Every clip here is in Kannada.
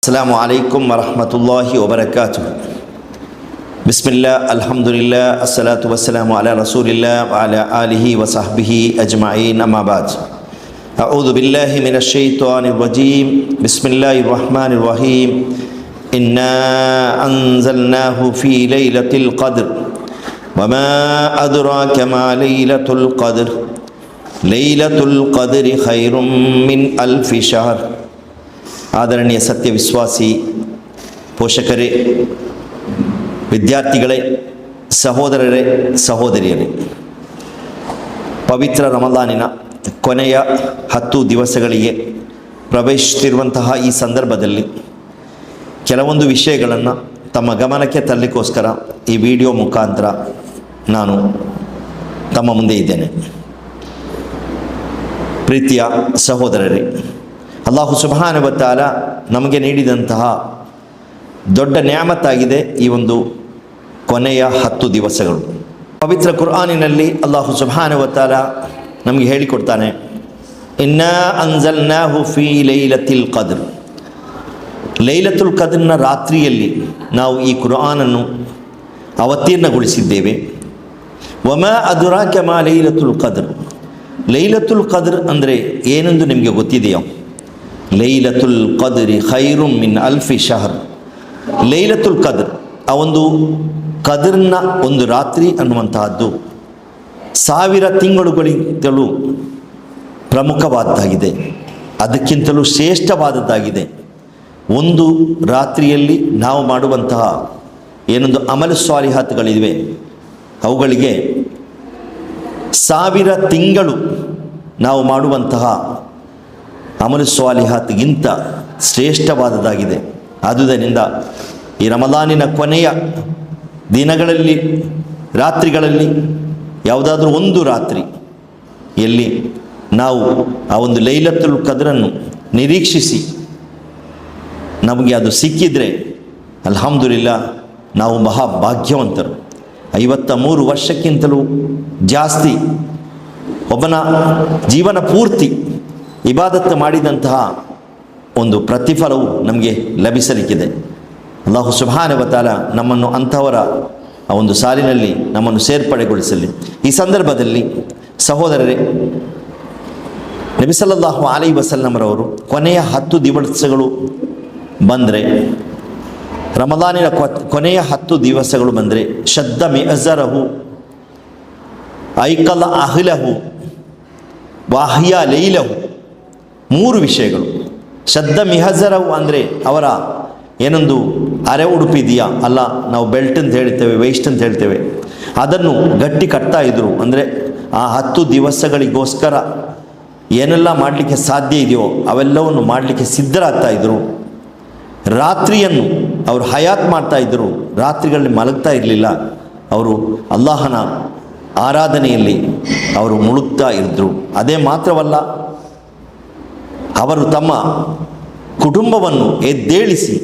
السلام عليكم ورحمة الله وبركاته. بسم الله الحمد لله الصلاة والسلام على رسول الله وعلى آله وصحبه أجمعين أما بعد. أعوذ بالله من الشيطان الرجيم. بسم الله الرحمن الرحيم. إنا أنزلناه في ليلة القدر وما أدراك ما ليلة القدر ليلة القدر خير من ألف شهر. ಆದರಣೀಯ ಸತ್ಯ ವಿಶ್ವಾಸಿ ಪೋಷಕರೇ, ವಿದ್ಯಾರ್ಥಿಗಳೇ, ಸಹೋದರರೇ, ಸಹೋದರಿಯರೇ, ಪವಿತ್ರ ರಮಲಾನಿನ ಕೊನೆಯ 10 ದಿವಸಗಳಿಗೆ ಪ್ರವೇಶಿಸುತ್ತಿರುವಂತಹ ಈ ಸಂದರ್ಭದಲ್ಲಿ ಕೆಲವೊಂದು ವಿಷಯಗಳನ್ನು ತಮ್ಮ ಗಮನಕ್ಕೆ ತರಲಿಕ್ಕೋಸ್ಕರ ಈ ವಿಡಿಯೋ ಮುಖಾಂತರ ನಾನು ತಮ್ಮ ಮುಂದೆ ಇದ್ದೇನೆ. ಪ್ರೀತಿಯ ಸಹೋದರರೇ, ಅಲ್ಲಾಹು ಸುಬ್ಹಾನಹು ವ ತಆಲಾ ನಮಗೆ ನೀಡಿದಂತಹ ದೊಡ್ಡ ನ್ಯಾಮತ್ತಾಗಿದೆ ಈ ಒಂದು ಕೊನೆಯ 10 ದಿವಸಗಳು. ಪವಿತ್ರ ಕುರ್ಆನಿನಲ್ಲಿ ಅಲ್ಲಾಹು ಸುಬ್ಹಾನಹು ವ ತಆಲಾ ನಮಗೆ ಹೇಳಿಕೊಡ್ತಾನೆ, ಇನ್ನಾ ಅನ್ಜಲ್ನಾಹು ಫೀ ಲೈಲತಿಲ್ ಕದ್ರ್. ಲೈಲತುಲ್ ಕದ್ರ್ನ ರಾತ್ರಿಯಲ್ಲಿ ನಾವು ಈ ಕುರ್ಆನನ್ನು ಅವತೀರ್ಣಗೊಳಿಸಿದ್ದೇವೆ. ವಮಾ ಅದುರಾಕ ಮಾ ಲೈಲತುಲ್ ಕದ್ರ್. ಲೈಲತುಲ್ ಕದ್ರ್ ಅಂದರೆ ಏನೆಂದು ನಿಮಗೆ ಗೊತ್ತಿದೆಯೋ? ಲೈಲತುಲ್ ಕದ್ರಿ ಖೈರುಂ ಮಿನ್ ಅಲ್ಫಿ ಶಹರ್. ಲೈಲತುಲ್ ಕದ್ರ್, ಆ ಒಂದು ಕದ್ರ್ನ ಒಂದು ರಾತ್ರಿ ಅನ್ನುವಂತಹದ್ದು 1000 ತಿಂಗಳುಗಳಿಂತಲೂ ಪ್ರಮುಖವಾದದ್ದಾಗಿದೆ, ಅದಕ್ಕಿಂತಲೂ ಶ್ರೇಷ್ಠವಾದದ್ದಾಗಿದೆ. ಒಂದು ರಾತ್ರಿಯಲ್ಲಿ ನಾವು ಮಾಡುವಂತಹ ಏನೊಂದು ಅಮಲ್ ಸ್ವಾಲಿಹಾತ್ಗಳಿವೆ, ಅವುಗಳಿಗೆ 1000 ತಿಂಗಳು ನಾವು ಮಾಡುವಂತಹ ಅಮಲು ಸ್ವಾಲಿಹಾತ್ಗಿಂತ ಶ್ರೇಷ್ಠವಾದದ್ದಾಗಿದೆ. ಆದುದರಿಂದ ಈ ರಮಲಾನಿನ ಕೊನೆಯ ದಿನಗಳಲ್ಲಿ, ರಾತ್ರಿಗಳಲ್ಲಿ ಯಾವುದಾದ್ರೂ ಒಂದು ರಾತ್ರಿ ಎಲ್ಲಿ ನಾವು ಆ ಒಂದು ಲೈಲತುಲ್ ಕದ್ರನ್ನು ನಿರೀಕ್ಷಿಸಿ ನಮಗೆ ಅದು ಸಿಕ್ಕಿದರೆ ಅಲ್ಹಮ್ದುಲಿಲ್ಲಾ, ನಾವು ಮಹಾಭಾಗ್ಯವಂತರು. 53 ವರ್ಷಕ್ಕಿಂತಲೂ ಜಾಸ್ತಿ ಒಬ್ಬನ ಜೀವನ ಪೂರ್ತಿ ಇಬಾದತ್ತು ಮಾಡಿದಂತಹ ಒಂದು ಪ್ರತಿಫಲವು ನಮಗೆ ಲಭಿಸಲಿಕ್ಕಿದೆ. ಅಲ್ಲಾಹು ಸುಬ್ಹಾನಹು ವ ತಆಲಾ ನಮ್ಮನ್ನು ಅಂಥವರ ಆ ಒಂದು ಸಾಲಿನಲ್ಲಿ ನಮ್ಮನ್ನು ಸೇರ್ಪಡೆಗೊಳಿಸಲಿ. ಈ ಸಂದರ್ಭದಲ್ಲಿ ಸಹೋದರರೇ, ನಬಿ ಸಲ್ಲಲ್ಲಾಹು ಅಲೈಹಿ ವಸಲ್ಲಮರವರು ಕೊನೆಯ 10 ದಿವಸಗಳು ಬಂದರೆ, ರಮಲಾನಿನ ಕೊನೆಯ 10 ದಿವಸಗಳು ಬಂದರೆ, ಶದ್ದ ಮಿಅಜರಹು ಐಕಲ ಅಹ್ಲಹು ವಾಹ್ಯ ಲೈಲಹು. 3 ವಿಷಯಗಳು. ಶದ್ದ ಮಿಹಜರವು ಅಂದರೆ ಅವರ ಏನೊಂದು ಅರೆ ಉಡುಪಿದೆಯಾ, ಅಲ್ಲ ನಾವು ಬೆಲ್ಟ್ ಅಂತ ಹೇಳ್ತೇವೆ, ವೇಸ್ಟ್ ಅಂತ ಹೇಳ್ತೇವೆ, ಅದನ್ನು ಗಟ್ಟಿ ಕಟ್ತಾ ಇದ್ದರು. ಅಂದರೆ ಆ 10 ದಿವಸಗಳಿಗೋಸ್ಕರ ಏನೆಲ್ಲ ಮಾಡಲಿಕ್ಕೆ ಸಾಧ್ಯ ಇದೆಯೋ ಅವೆಲ್ಲವನ್ನು ಮಾಡಲಿಕ್ಕೆ ಸಿದ್ಧರಾಗ್ತಾ ಇದ್ದರು. ರಾತ್ರಿಯನ್ನು ಅವರು ಹಯಾತ್ ಮಾಡ್ತಾ ಇದ್ದರು, ರಾತ್ರಿಗಳಲ್ಲಿ ಮಲಗ್ತಾ ಇರಲಿಲ್ಲ. ಅವರು ಅಲ್ಲಾಹನ ಆರಾಧನೆಯಲ್ಲಿ ಅವರು ಮುಳುಗ್ತಾ ಇದ್ದರು. ಅದೇ ಮಾತ್ರವಲ್ಲ, ಅವರು ತಮ್ಮ ಕುಟುಂಬವನ್ನು ಎದ್ದೇಳಿಸಿ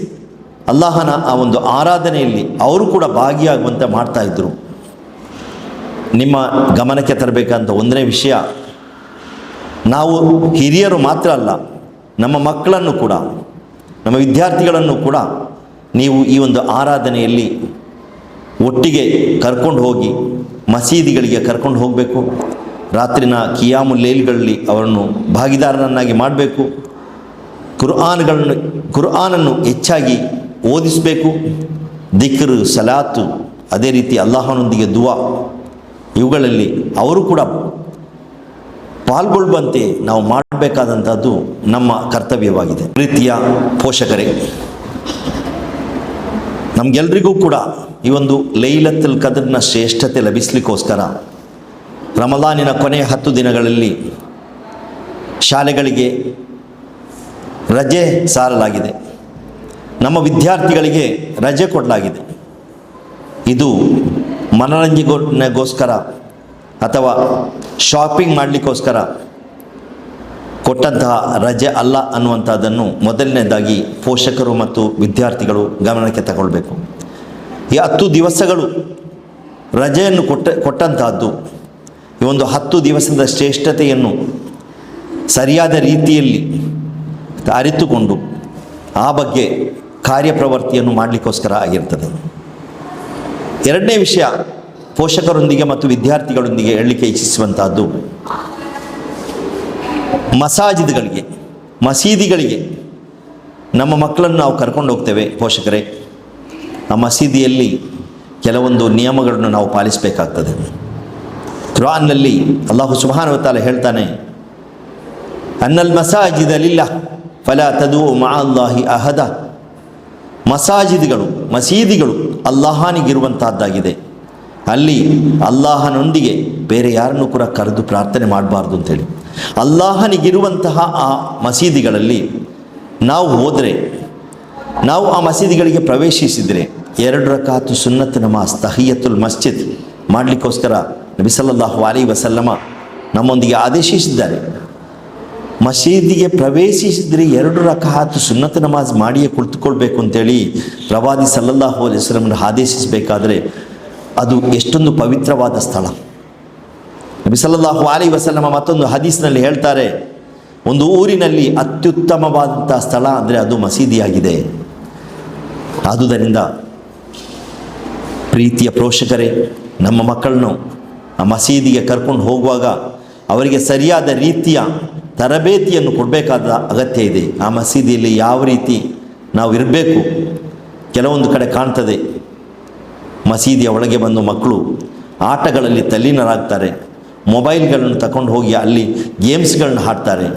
ಅಲ್ಲಾಹನ ಆ ಒಂದು ಆರಾಧನೆಯಲ್ಲಿ ಅವರು ಕೂಡ ಭಾಗಿಯಾಗುವಂತೆ ಮಾಡ್ತಾ ಇದ್ದರು. ನಿಮ್ಮ ಗಮನಕ್ಕೆ ತರಬೇಕಂತ ಒಂದನೇ ವಿಷಯ, ನಾವು ಹಿರಿಯರು ಮಾತ್ರ ಅಲ್ಲ, ನಮ್ಮ ಮಕ್ಕಳನ್ನು ಕೂಡ, ನಮ್ಮ ವಿದ್ಯಾರ್ಥಿಗಳನ್ನು ಕೂಡ ನೀವು ಈ ಒಂದು ಆರಾಧನೆಯಲ್ಲಿ ಒಟ್ಟಿಗೆ ಕರ್ಕೊಂಡು ಹೋಗಿ ಮಸೀದಿಗಳಿಗೆ ಕರ್ಕೊಂಡು ಹೋಗಬೇಕು. ರಾತ್ರಿನ ಕಿಯಾಮುಲ್ ಲೈಲ್ಗಳಲ್ಲಿ ಅವರನ್ನು ಭಾಗಿದಾರರನ್ನಾಗಿ ಮಾಡಬೇಕು. ಕುರ್ಆನನ್ನು ಹೆಚ್ಚಾಗಿ ಓದಿಸಬೇಕು. ದಿಕ್ರ್, ಸಲಾತು, ಅದೇ ರೀತಿ ಅಲ್ಲಾಹನೊಂದಿಗೆ ದುವಾ, ಇವುಗಳಲ್ಲಿ ಅವರು ಕೂಡ ಪಾಲ್ಗೊಳ್ಳುವಂತೆ ನಾವು ಮಾಡಬೇಕಾದಂಥದ್ದು ನಮ್ಮ ಕರ್ತವ್ಯವಾಗಿದೆ. ಪ್ರೀತಿಯ ಪೋಷಕರೇ, ನಮಗೆಲ್ರಿಗೂ ಕೂಡ ಈ ಒಂದು ಲೈಲತುಲ್ ಕದ್ರ್ನ ಶ್ರೇಷ್ಠತೆ ಲಭಿಸಲಿಕ್ಕೋಸ್ಕರ ರಮಲಾನಿನ ಕೊನೆಯ 10 ದಿನಗಳಲ್ಲಿ ಶಾಲೆಗಳಿಗೆ ರಜೆ ಸಾರಲಾಗಿದೆ, ನಮ್ಮ ವಿದ್ಯಾರ್ಥಿಗಳಿಗೆ ರಜೆ ಕೊಡಲಾಗಿದೆ. ಇದು ಮನೋರಂಜನೆಗೋಸ್ಕರ ಅಥವಾ ಶಾಪಿಂಗ್ ಮಾಡಲಿಕ್ಕೋಸ್ಕರ ಕೊಟ್ಟಂತಹ ರಜೆ ಅಲ್ಲ ಅನ್ನುವಂಥದ್ದನ್ನು ಮೊದಲನೇದಾಗಿ ಪೋಷಕರು ಮತ್ತು ವಿದ್ಯಾರ್ಥಿಗಳು ಗಮನಕ್ಕೆ ತಗೊಳ್ಬೇಕು. ಈ 10 ದಿವಸಗಳು ರಜೆಯನ್ನು ಕೊಟ್ಟಂತಹದ್ದು ಈ ಒಂದು 10 ದಿವಸದ ಶ್ರೇಷ್ಠತೆಯನ್ನು ಸರಿಯಾದ ರೀತಿಯಲ್ಲಿ ಅರಿತುಕೊಂಡು ಆ ಬಗ್ಗೆ ಕಾರ್ಯಪ್ರವೃತ್ತಿಯನ್ನು ಮಾಡಲಿಕ್ಕೋಸ್ಕರ ಆಗಿರ್ತದೆ. ಎರಡನೇ ವಿಷಯ, ಪೋಷಕರೊಂದಿಗೆ ಮತ್ತು ವಿದ್ಯಾರ್ಥಿಗಳೊಂದಿಗೆ ಹೇಳಲಿಕ್ಕೆ ಇಚ್ಛಿಸುವಂತಹದ್ದು, ಮಸೀದಿಗಳಿಗೆ ನಮ್ಮ ಮಕ್ಕಳನ್ನು ನಾವು ಕರ್ಕೊಂಡು ಹೋಗ್ತೇವೆ ಪೋಷಕರೇ. ಆ ಮಸೀದಿಯಲ್ಲಿ ಕೆಲವೊಂದು ನಿಯಮಗಳನ್ನು ನಾವು ಪಾಲಿಸಬೇಕಾಗ್ತದೆ. ಕುರ್ಆನ್ನಲ್ಲಿ ಅಲ್ಲಾಹು ಸುಬ್ಹಾನಹು ವ ತಆಲಾ ಹೇಳ್ತಾನೆ, ಅನ್ನಲ್ ಮಸಾಜಿದ ಲಿಲ್ಲಾಹ್ ಫಲಾ ತದ್ಉ ಮಅ ಅಲ್ಲಾಹಿ ಅಹದ. ಮಸೀದಿಗಳು ಅಲ್ಲಾಹನಿಗಿರುವಂತಹದ್ದಾಗಿದೆ, ಅಲ್ಲಿ ಅಲ್ಲಾಹನೊಂದಿಗೆ ಬೇರೆ ಯಾರನ್ನೂ ಕೂಡ ಕರೆದು ಪ್ರಾರ್ಥನೆ ಮಾಡಬಾರ್ದು ಅಂತೇಳಿ. ಅಲ್ಲಾಹನಿಗಿರುವಂತಹ ಆ ಮಸೀದಿಗಳಲ್ಲಿ ನಾವು ಹೋದರೆ, ನಾವು ಆ ಮಸೀದಿಗಳಿಗೆ ಪ್ರವೇಶಿಸಿದರೆ 2 ರಕಾತು ಸುನ್ನತ್ ನಮಾಜ್ ತಹಿಯತುಲ್ ಮಸ್ಜಿದ್ ಮಾಡಲಿಕ್ಕೋಸ್ಕರ ನಬಿ ಸಲ್ಲಲ್ಲಾಹು ಅಲೈಹಿ ವಸಲ್ಲಮ ನಮ್ಮೊಂದಿಗೆ ಆದೇಶಿಸಿದ್ದಾರೆ. ಮಸೀದಿಗೆ ಪ್ರವೇಶಿಸಿದರೆ 2 ರಕಾತು ಸುನ್ನತ್ ನಮಾಜ್ ಮಾಡಿಯೇ ಕುಳಿತುಕೊಳ್ಬೇಕು ಅಂತೇಳಿ ಪ್ರವಾದಿ ಸಲ್ಲಲ್ಲಾಹು ಅಲೈಹಿ ವಸಲ್ಲಮರು ಆದೇಶಿಸಬೇಕಾದರೆ ಅದು ಎಷ್ಟೊಂದು ಪವಿತ್ರವಾದ ಸ್ಥಳ. ನಬಿ ಸಲ್ಲಲ್ಲಾಹು ಅಲೈಹಿ ವಸಲ್ಲಮ ಮತ್ತೊಂದು ಹದೀಸ್ನಲ್ಲಿ ಹೇಳ್ತಾರೆ, ಒಂದು ಊರಿನಲ್ಲಿ ಅತ್ಯುತ್ತಮವಾದಂಥ ಸ್ಥಳ ಅಂದರೆ ಅದು ಮಸೀದಿಯಾಗಿದೆ. ಆದುದರಿಂದ ಪ್ರೀತಿಯ ಪೋಷಕರೇ, ನಮ್ಮ ಮಕ್ಕಳನ್ನು ಆ ಮಸೀದಿಗೆ ಕರ್ಕೊಂಡು ಹೋಗುವಾಗ ಅವರಿಗೆ ಸರಿಯಾದ ರೀತಿಯ ತರಬೇತಿಯನ್ನು ಕೊಡಬೇಕಾದ ಅಗತ್ಯ ಇದೆ. ಆ ಮಸೀದಿಯಲ್ಲಿ ಯಾವ ರೀತಿ ನಾವು ಇರಬೇಕು. ಕೆಲವೊಂದು ಕಡೆ ಕಾಣ್ತದೆ, ಮಸೀದಿಯ ಒಳಗೆ ಬಂದು ಮಕ್ಕಳು ಆಟಗಳಲ್ಲಿ ತಲ್ಲೀನರಾಗ್ತಾರೆ, ಮೊಬೈಲ್ಗಳನ್ನು ತಗೊಂಡು ಹೋಗಿ ಅಲ್ಲಿ ಗೇಮ್ಸ್ಗಳನ್ನ ಆಡ್ತಾರೆ,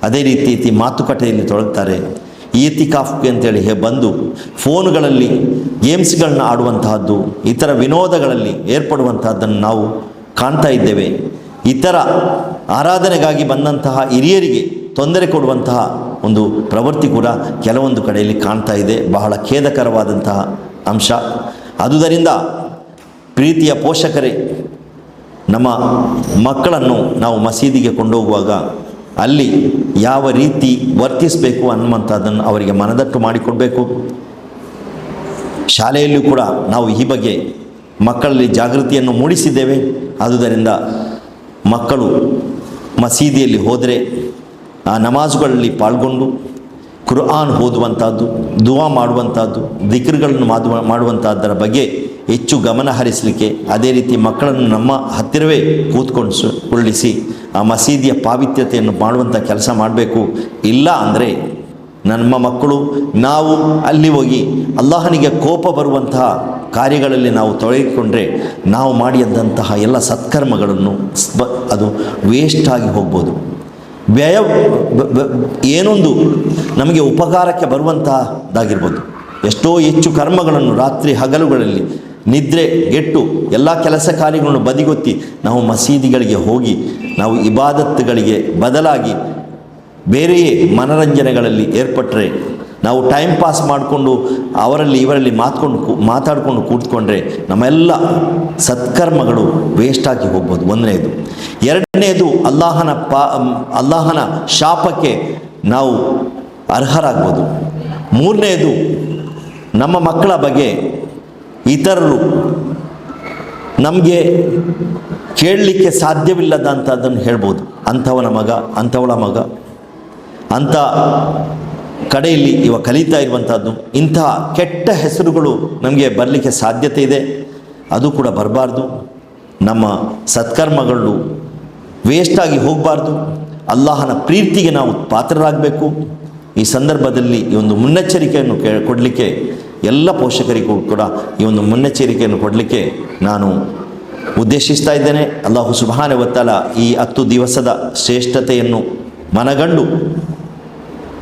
ಅದೇ ರೀತಿ ಮಾತುಕತೆಯಲ್ಲಿ ತೊಡಗ್ತಾರೆ. ಈತಿಕಾಫ್ಗೆ ಅಂತೇಳಿ ಬಂದು ಫೋನ್ಗಳಲ್ಲಿ ಗೇಮ್ಸ್ಗಳನ್ನ ಆಡುವಂತಹದ್ದು, ಇತರ ವಿನೋದಗಳಲ್ಲಿ ಏರ್ಪಡುವಂತಹದ್ದನ್ನು ನಾವು ಕಾಣ್ತಾ ಇದ್ದೇವೆ. ಇತರ ಆರಾಧನೆಗಾಗಿ ಬಂದಂತಹ ಹಿರಿಯರಿಗೆ ತೊಂದರೆ ಕೊಡುವಂತಹ ಒಂದು ಪ್ರವೃತ್ತಿ ಕೂಡ ಕೆಲವೊಂದು ಕಡೆಯಲ್ಲಿ ಕಾಣ್ತಾ ಇದೆ. ಬಹಳ ಖೇದಕರವಾದಂತಹ ಅಂಶ. ಆದುದರಿಂದ ಪ್ರೀತಿಯ ಪೋಷಕರೇ, ನಮ್ಮ ಮಕ್ಕಳನ್ನು ನಾವು ಮಸೀದಿಗೆ ಕೊಂಡೋಗುವಾಗ ಅಲ್ಲಿ ಯಾವ ರೀತಿ ವರ್ತಿಸಬೇಕು ಅನ್ನುವಂಥದ್ದನ್ನು ಅವರಿಗೆ ಮನದಟ್ಟು ಮಾಡಿಕೊಡಬೇಕು. ಶಾಲೆಯಲ್ಲೂ ಕೂಡ ನಾವು ಈ ಬಗ್ಗೆ ಮಕ್ಕಳಲ್ಲಿ ಜಾಗೃತಿಯನ್ನು ಮೂಡಿಸಿದ್ದೇವೆ. ಆದುದರಿಂದ ಮಕ್ಕಳು ಮಸೀದಿಯಲ್ಲಿ ಹೋದರೆ ಆ ನಮಾಜುಗಳಲ್ಲಿ ಪಾಲ್ಗೊಂಡು ಕುರ್ಆನ್ ಓದುವಂಥದ್ದು, ದುವಾ ಮಾಡುವಂಥದ್ದು, ದಿಕ್ರ್ಗಳನ್ನು ಮಾಡುವಂಥದ್ದರ ಬಗ್ಗೆ ಹೆಚ್ಚು ಗಮನ ಹರಿಸಲಿಕ್ಕೆ, ಅದೇ ರೀತಿ ಮಕ್ಕಳನ್ನು ನಮ್ಮ ಹತ್ತಿರವೇ ಕೂತ್ಕೊಂಡು ಆ ಮಸೀದಿಯ ಪಾವಿತ್ರ್ಯತೆಯನ್ನು ಮಾಡುವಂಥ ಕೆಲಸ ಮಾಡಬೇಕು. ಇಲ್ಲ ಅಂದರೆ ನಮ್ಮ ಮಕ್ಕಳು ನಾವು ಅಲ್ಲಿ ಹೋಗಿ ಅಲ್ಲಾಹನಿಗೆ ಕೋಪ ಬರುವಂತಹ ಕಾರ್ಯಗಳಲ್ಲಿ ನಾವು ತೊಡಗಿಕೊಂಡ್ರೆ ನಾವು ಮಾಡಿದಂತಹ ಎಲ್ಲ ಸತ್ಕರ್ಮಗಳನ್ನು ಅದು ವೇಸ್ಟಾಗಿ ಹೋಗ್ಬೋದು. ಏನೊಂದು ನಮಗೆ ಉಪಕಾರಕ್ಕೆ ಬರುವಂತಹದ್ದಾಗಿರ್ಬೋದು. ಎಷ್ಟೋ ಹೆಚ್ಚು ಕರ್ಮಗಳನ್ನು ರಾತ್ರಿ ಹಗಲುಗಳಲ್ಲಿ ನಿದ್ರೆಗೆಟ್ಟು ಎಲ್ಲ ಕೆಲಸ ಕಾರ್ಯಗಳನ್ನು ಬದಿಗೊತ್ತಿ ನಾವು ಮಸೀದಿಗಳಿಗೆ ಹೋಗಿ ನಾವು ಇಬಾದತ್ತುಗಳಿಗೆ ಬದಲಾಗಿ ಬೇರೆಯೇ ಮನರಂಜನೆಗಳಲ್ಲಿ ಏರ್ಪಟ್ಟರೆ, ನಾವು ಟೈಮ್ ಪಾಸ್ ಮಾಡಿಕೊಂಡು ಅವರಲ್ಲಿ ಇವರಲ್ಲಿ ಮಾತಾಡಿಕೊಂಡು ಕೂತ್ಕೊಂಡ್ರೆ ನಮ್ಮೆಲ್ಲ ಸತ್ಕರ್ಮಗಳು ವೇಸ್ಟಾಗಿ ಹೋಗ್ಬೋದು. ಒಂದನೇದು. ಎರಡನೇದು, ಅಲ್ಲಾಹನ ಶಾಪಕ್ಕೆ ನಾವು ಅರ್ಹರಾಗ್ಬೋದು. ಮೂರನೇದು, ನಮ್ಮ ಮಕ್ಕಳ ಬಗ್ಗೆ ಇತರರು ನಮಗೆ ಕೇಳಲಿಕ್ಕೆ ಸಾಧ್ಯವಿಲ್ಲದಂಥದ್ದನ್ನು ಹೇಳ್ಬೋದು. ಅಂಥವನ ಮಗ, ಅಂಥವಳ ಮಗ, ಅಂಥ ಕಡೆಯಲ್ಲಿ ಇವ ಕಲಿತಾ ಇರುವಂಥದ್ದು, ಇಂತಹ ಕೆಟ್ಟ ಹೆಸರುಗಳು ನಮಗೆ ಬರಲಿಕ್ಕೆ ಸಾಧ್ಯತೆ ಇದೆ. ಅದು ಕೂಡ ಬರಬಾರ್ದು. ನಮ್ಮ ಸತ್ಕರ್ಮಗಳು ವೇಸ್ಟಾಗಿ ಹೋಗಬಾರ್ದು. ಅಲ್ಲಾಹನ ಪ್ರೀತಿಗೆ ನಾವು ಪಾತ್ರರಾಗಬೇಕು. ಈ ಸಂದರ್ಭದಲ್ಲಿ ಈ ಒಂದು ಮುನ್ನೆಚ್ಚರಿಕೆಯನ್ನು ಕೊಡಲಿಕ್ಕೆ ಎಲ್ಲ ಪೋಷಕರಿಗೂ ಕೂಡ ಈ ಒಂದು ಮುನ್ನೆಚ್ಚರಿಕೆಯನ್ನು ಕೊಡಲಿಕ್ಕೆ ನಾನು ಉದ್ದೇಶಿಸ್ತಾ ಇದ್ದೇನೆ. ಅಲ್ಲಾಹು ಸುಬ್ಹಾನಹು ವ ತಆಲಾ ಈ 10 ದಿವಸದ ಶ್ರೇಷ್ಠತೆಯನ್ನು ಮನಗಂಡು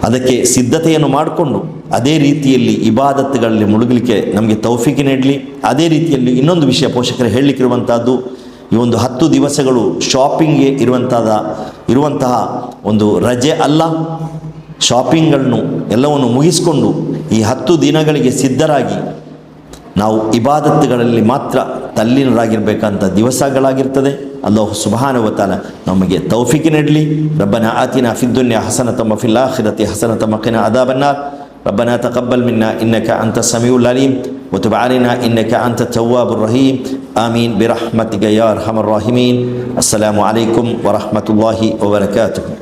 ಅದಕ್ಕೆ ಸಿದ್ಧತೆಯನ್ನು ಮಾಡಿಕೊಂಡು ಅದೇ ರೀತಿಯಲ್ಲಿ ಇಬಾದತ್ತುಗಳಲ್ಲಿ ಮುಳುಗಲಿಕ್ಕೆ ನಮಗೆ ತೌಫೀಕ್ ನೀಡಲಿ. ಅದೇ ರೀತಿಯಲ್ಲಿ ಇನ್ನೊಂದು ವಿಷಯ ಪೋಷಕರು ಹೇಳಲಿಕ್ಕಿರುವಂಥದ್ದು, ಈ ಒಂದು 10 ದಿವಸಗಳು ಶಾಪಿಂಗ್ಗೆ ಇರುವಂತಹ ಒಂದು ರಜೆ ಅಲ್ಲ. ಶಾಪಿಂಗ್ಗಳನ್ನು ಎಲ್ಲವನ್ನು ಮುಗಿಸಿಕೊಂಡು ಈ 10 ದಿನಗಳಿಗೆ ಸಿದ್ಧರಾಗಿ ನಾವು ಇಬಾದತ್ತುಗಳಲ್ಲಿ ಮಾತ್ರ ತಲ್ಲೀನರಾಗಿರಬೇಕಂತ ದಿವಸಗಳಾಗಿರ್ತದೆ. ಅಲ್ಲಾಹು ಸುಬ್ಹಾನಹು ವ ತಆಲಾ ನಮಗೆ ತೌಫೀಕ್ ನೀಡಲಿ. ರಬ್ಬನಾ ಆತಿನಾ ಫಿದ್ ದುನ್ಯಾ ಹಸನತಂ ವ ಫಿಲ್ ಆಖಿರತಿ ಹಸನತಂ ವ ಕಿನಾ ಅದಾಬನ್ನಾರ್. ರಬ್ಬನಾ ತಕಬ್ಬಲ್ ಮಿನ್ನಾ ಇನ್ನಕ ಅಂತ ಸಮೀಉಲ್ ಅಲೀಮ್ ವ ತುಬ್ ಅಲೈನಾ ಇನ್ನಕ ಅಂತ ತವ್ವಾಬುರ್ ರಹೀಮ್. ಆಮೀನ್ ಬಿರಹ್ಮತಿಕ ಯಾ ಅರ್ಹಮರ್ ರಾಹಿಮೀನ್. ಅಸ್ಸಲಾಮು ಅಲೈಕುಂ ವ ರಹ್ಮತುಲ್ಲಾಹಿ ವ ಬರಕಾತುಹು.